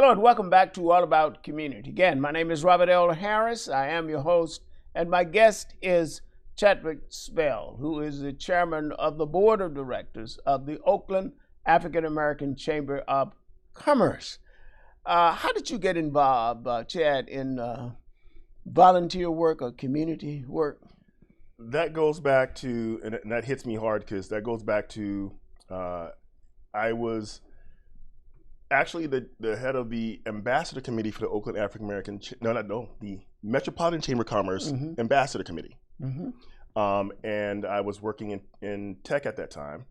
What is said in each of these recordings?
Hello and welcome back to All About Community. Again, my name is Robert L. Harris. I am your host, and my guest is Chadwick Spell, who is the chairman of the board of directors of the Oakland African American Chamber of Commerce. How did you get involved, Chad, in volunteer work or community work? That goes back to, and that hits me hard because that goes back to, I was actually the head of the ambassador committee for the Oakland African American, the Metropolitan Chamber of Commerce ambassador committee. And I was working in tech at that time,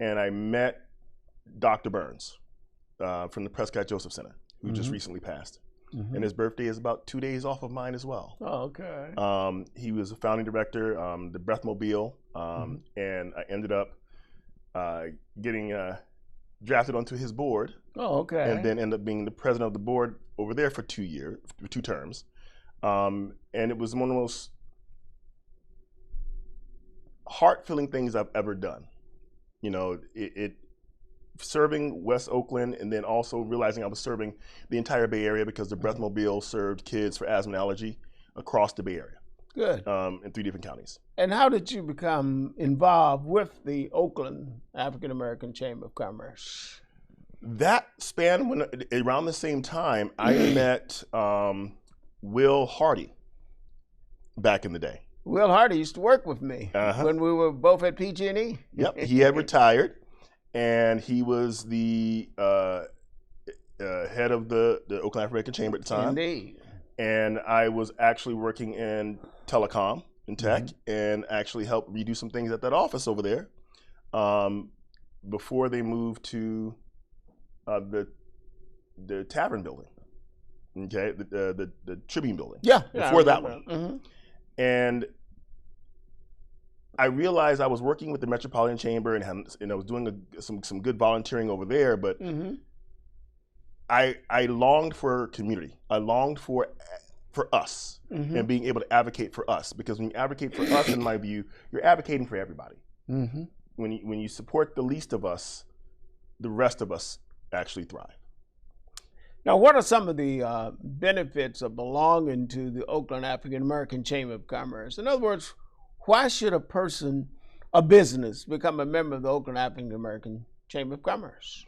and I met Dr. Burns from the Prescott Joseph Center, who just recently passed. And his birthday is about 2 days off of mine as well. Oh, okay. He was a founding director, the Breathmobile, and I ended up getting drafted onto his board. Oh, okay. And then ended up being the president of the board over there for 2 terms. And it was one of the most heart-filling things I've ever done. You know, it serving West Oakland, and then also realizing I was serving the entire Bay Area because the Breathmobile served kids for asthma and allergy across the Bay Area. Good. In 3 different counties. And how did you become involved with the Oakland African American Chamber of Commerce? That span, when around the same time, I met Will Hardy back in the day. Will Hardy used to work with me when we were both at Pt2. Yep, he had retired, and he was the head of the Oakland African American Chamber at the time. Indeed. And I was actually working in telecom and tech, and actually helped redo some things at that office over there before they moved to the Tavern building, okay, the Tribune building. Yeah, before that one. And I realized I was working with the Metropolitan Chamber, and I was doing some good volunteering over there, but I longed for community. I longed for us and being able to advocate for us, because when you advocate for us, in my view, you're advocating for everybody. When you support the least of us, the rest of us actually thrive. Now, what are some of the benefits of belonging to the Oakland African American Chamber of Commerce? In other words, why should a business become a member of the Oakland African American Chamber of Commerce?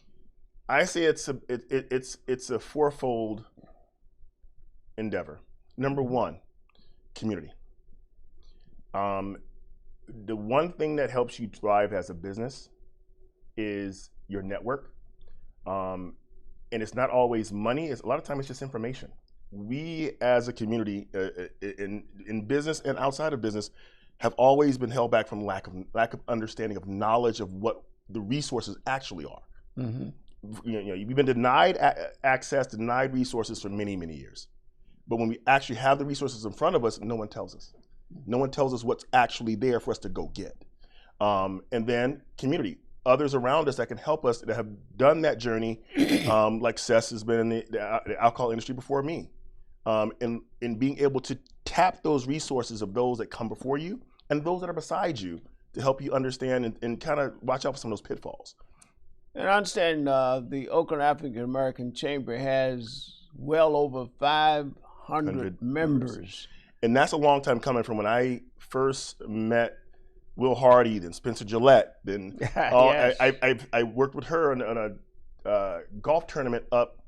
I say it's a fourfold endeavor. Number one, community. The one thing that helps you thrive as a business is your network. And it's not always money. A lot of times it's just information. We as a community in business and outside of business have always been held back from lack of understanding of knowledge of what the resources actually are. We've been denied access, denied resources for many, many years. But when we actually have the resources in front of us, no one tells us. No one tells us what's actually there for us to go get. And then community. Others around us that can help us, that have done that journey, like Seth has been in the alcohol industry before me, and being able to tap those resources of those that come before you and those that are beside you to help you understand and kind of watch out for some of those pitfalls. And I understand the Oakland African American Chamber has well over 500 members. And that's a long time coming from when I first met Will Hardy, then Spencer Gillette, then Yes. I worked with her on a golf tournament up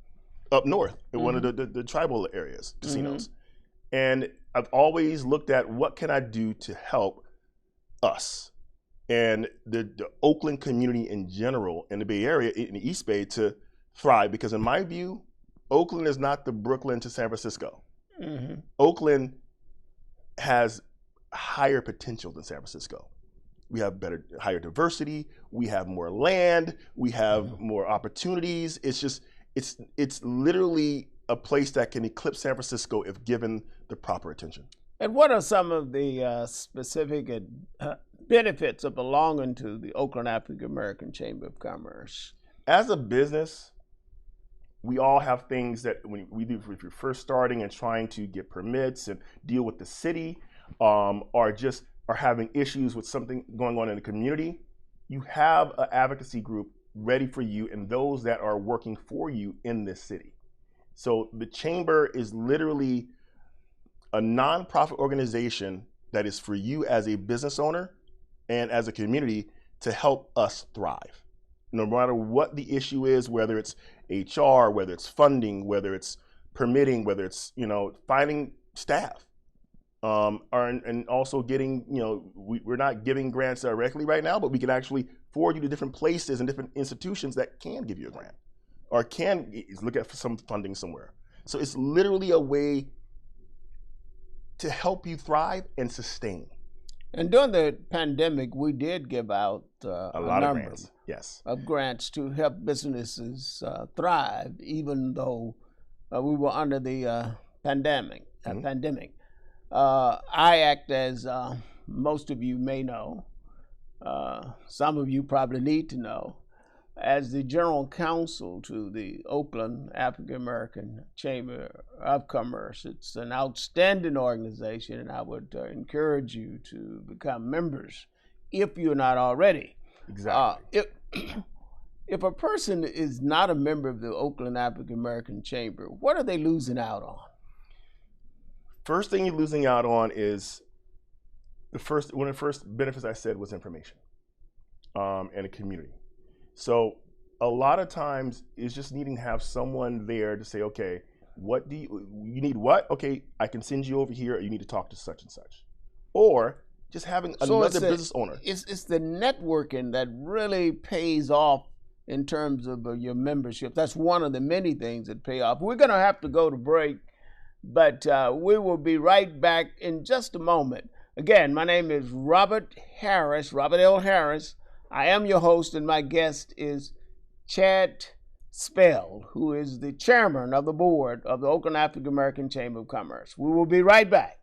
north in one of the tribal areas, casinos. And I've always looked at what can I do to help us and the Oakland community in general, in the Bay Area, in the East Bay, to thrive. Because in my view, Oakland is not the Brooklyn to San Francisco. Oakland has higher potential than San Francisco. We have higher diversity. We have more land. We have more opportunities. It's literally a place that can eclipse San Francisco if given the proper attention. And what are some of the specific benefits of belonging to the Oakland African American Chamber of Commerce? As a business, we all have things that when we do, if you're first starting and trying to get permits and deal with the city, or having issues with something going on in the community, you have an advocacy group ready for you and those that are working for you in this city. So the chamber is literally a nonprofit organization that is for you as a business owner and as a community to help us thrive. No matter what the issue is, whether it's HR, whether it's funding, whether it's permitting, whether it's, finding staff, and also getting, we're not giving grants directly right now, but we can actually forward you to different places and different institutions that can give you a grant or can look at some funding somewhere. So it's literally a way to help you thrive and sustain. And during the pandemic, we did give out a lot of grants, yes, of grants to help businesses thrive, even though we were under the pandemic. I act as most of you may know, some of you probably need to know, as the general counsel to the Oakland African American Chamber of Commerce. It's an outstanding organization, and I would encourage you to become members if you're not already. Exactly. If a person is not a member of the Oakland African American Chamber, what are they losing out on? First thing you're losing out on is one of the first benefits I said was information and a community. So a lot of times it's just needing to have someone there to say, okay, what do you need? What? Okay, I can send you over here. Or you need to talk to such and such, or just having another business owner. It's the networking that really pays off in terms of your membership. That's one of the many things that pay off. We're going to have to go to break, but we will be right back in just a moment. Again, my name is Robert L. Harris. I am your host, and my guest is Chad Spell, who is the chairman of the board of the Oakland African American Chamber of Commerce. We will be right back.